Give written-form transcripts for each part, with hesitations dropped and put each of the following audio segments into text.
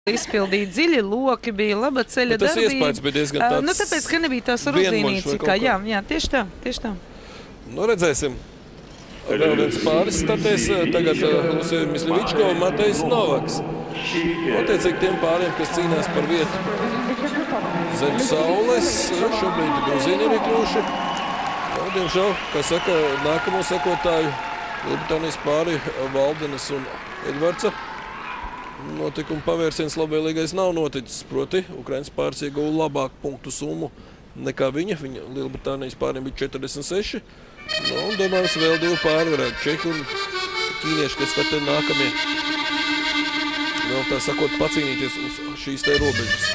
izpildīti dziļi loki, bija laba ceļa darbība. Tas iespējas bija diezgan tāds... Nu, tāpēc, ka nebija tās rozīnīcikā. Jā, tieši tā, tieši tā. Nu, redzēsim. Vēl viens pāris startēs. Tagad Lucija Misļevičko un Matejs Novaks. Attiecīgi tiem pāriem, kas cīnās par vietu zem saules. Šobrīd Gruzīni ir iekļuvuši. Diemžēl, kā saka, nākamo sekotāju Lielbritānijas pāri Valdenes un Edvardsa notikuma pavērsiens labvēlīgais nav noticis. Proti, Ukrainas pāris ieguva labāku punktu summu nekā viņa. Viņa Lielbritānijas pāriem bija 46. Nu, un domājams, vēl 2 pāri varētu Čehi un ķīnieši, kas tad nākamie vēl tā sakot pacīnīties uz šīs te robežas.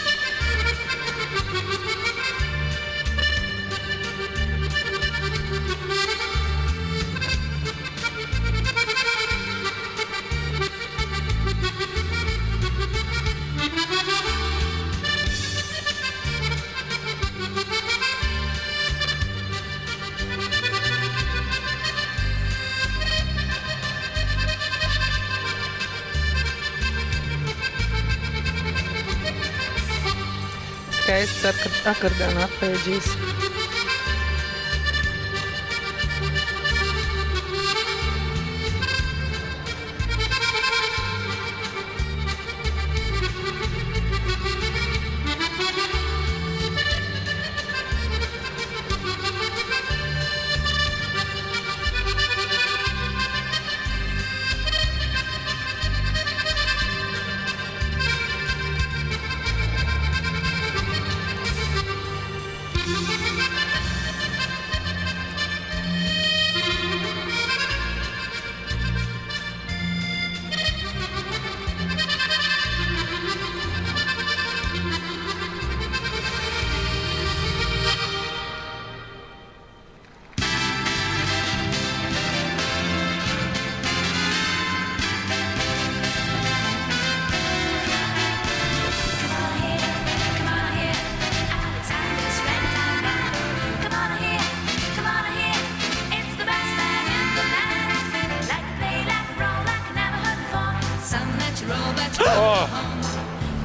Skaists akordeona apēģīs.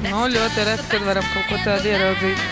Nu, ļoti reti, kad varam kaut ko tādu ieraudzīt.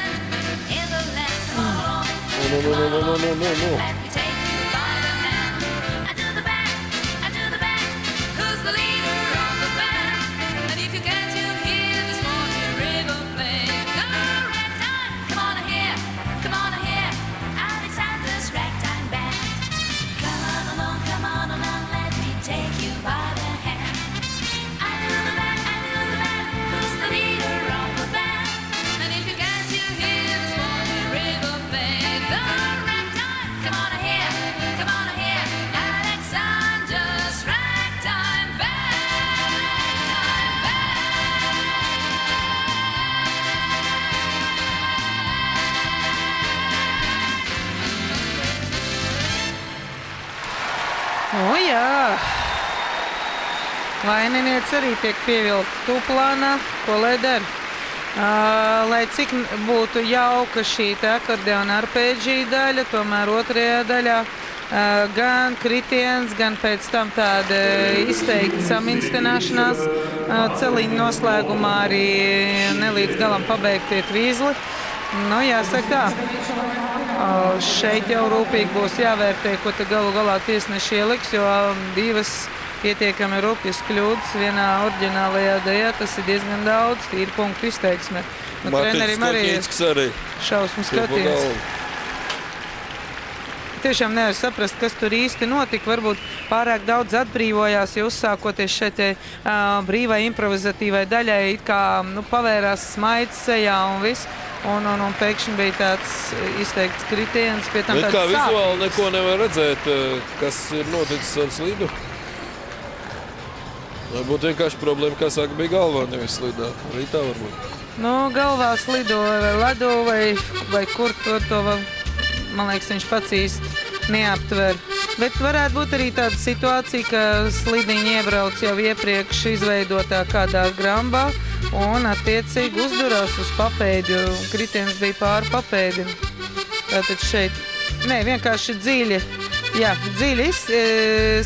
O, jā. Vaininieci arī tiek pievilkti tūplānā. Ko lai dara? Lai cik būtu jauka šī akordeona arpēģija daļa, tomēr otrajā daļā gan kritiens, gan pēc tam tāda izteikta saminstināšanās celiņa noslēgumā arī nelīdz galam pabeigtie tvīzli. Nu, jāsaka tā. Šeit jau rūpīgi būs jāvērtē, ko te galu galā tiesneši ieliks, jo 2 pietiekami rupjas kļūdas vienā oriģinālajā dejā, tas ir diezgan daudz, tīri punktu izteiksmē. Nu, trenerim arī ir šausmu skatiens. Tiešām nevar saprast, kas tur īsti notika. Varbūt pārāk daudz atbrīvojās, jo uzsākoties šeit brīvai improvizatīvai daļai, it kā pavērās smaids sejā un viss. Un pēkšņi bija tāds izteikts kritiens. Pie tam tāds kā vizuāli neko nevar redzēt, kas ir noticis ar slidu. Varbūt vienkārši problēma, kā saka, bija galvā, nevis slidā. Arī tā varbūt. Nu, galvā slidoja vai ledo vai kur to, man liekas, viņš pats īsti neaptver. Bet varētu būt arī tāda situācija, ka slidiņi iebrauc jau iepriekš izveidotā kādā grambā un attiecīgi uzdurās uz papēdi, un kritiens bija pāri papēdim. Tātad šeit, vienkārši dziļi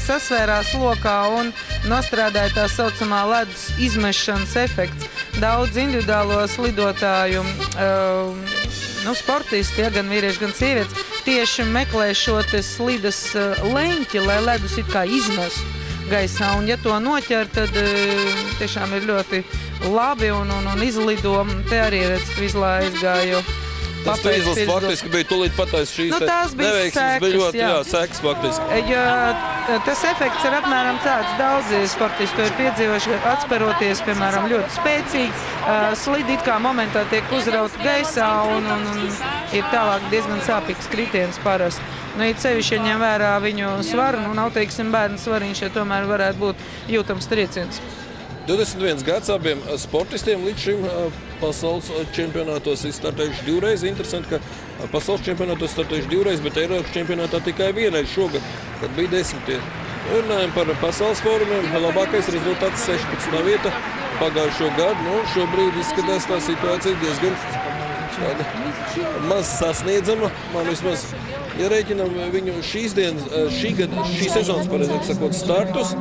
sasvērās lokā un nostrādāja tā saucamā ledus izmešanas efekts. daudz individuālo slidotāju, sportisti, ja, gan vīrieši, gan sievietes, tieši meklē šo te slidas leņķi, lai ledus it kā izmestu gaisā. Un ja to noķer, tad tiešām ir ļoti labi un izlido. Te arī redz, Tvizlā aizgāju. Tas Tvizls faktiski bija tūlīt patais šīs neveiksmes, bija ļoti sekas faktiski. Jo tas efekts ir apmēram tāds. Daudzi sportisti to ir piedzīvojuši, atsperoties, piemēram, ļoti spēcīgi. Slidi it kā momentā tiek uzrauta gaisā un ir tālāk diezgan sāpīgs kritiens parasti. It sevišķi, ja ņem vērā viņu svaru, nav, teiksim, bērnu svariņš, ja tomēr varētu būt jūtams trieciens. 21 gads abiem sportistiem līdz šim pasaules čempionātos ir startējuši divreiz. Interesanti, ka pasaules čempionātos startējuši divreiz, bet Eiropas čempionātā tikai vienreiz šogad, kad bija 10. Runājam par pasaules fórumiem. Labākais rezultāts 16. vieta pagājušo gadu. Šobrīd izskatās tā situācija diezgan maz sasniedzama. Man vismaz ierēķinam viņu šī sezonas, pareizāk sakot, startus.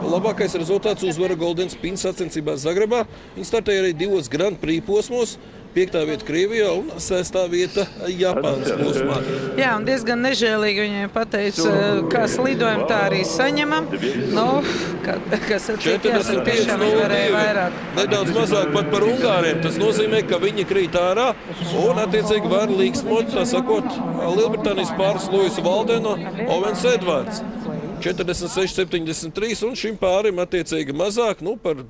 Labākais rezultāts uzvara Golden Spin sacensībās Zagrebā. Viņi startēja arī 2 Grand Prix posmos. 5. vieta Krievijā un 6. vieta Japānas posmā. Jā, un diezgan nežēlīgi viņai pateica, kā slidojam, tā arī saņemam. Kas atsīt, jāsaka, tiešām viņi varēja vairāk. Nedaudz mazāk pat par ungāriem. Tas nozīmē, ka viņi krīt ārā un, attiecīgi, var līksmot, tā sakot, Lielbritānijas pāris Luisu Valdenu, Ovens Edvards. 46-73 un šim pārim, attiecīgi, mazāk, par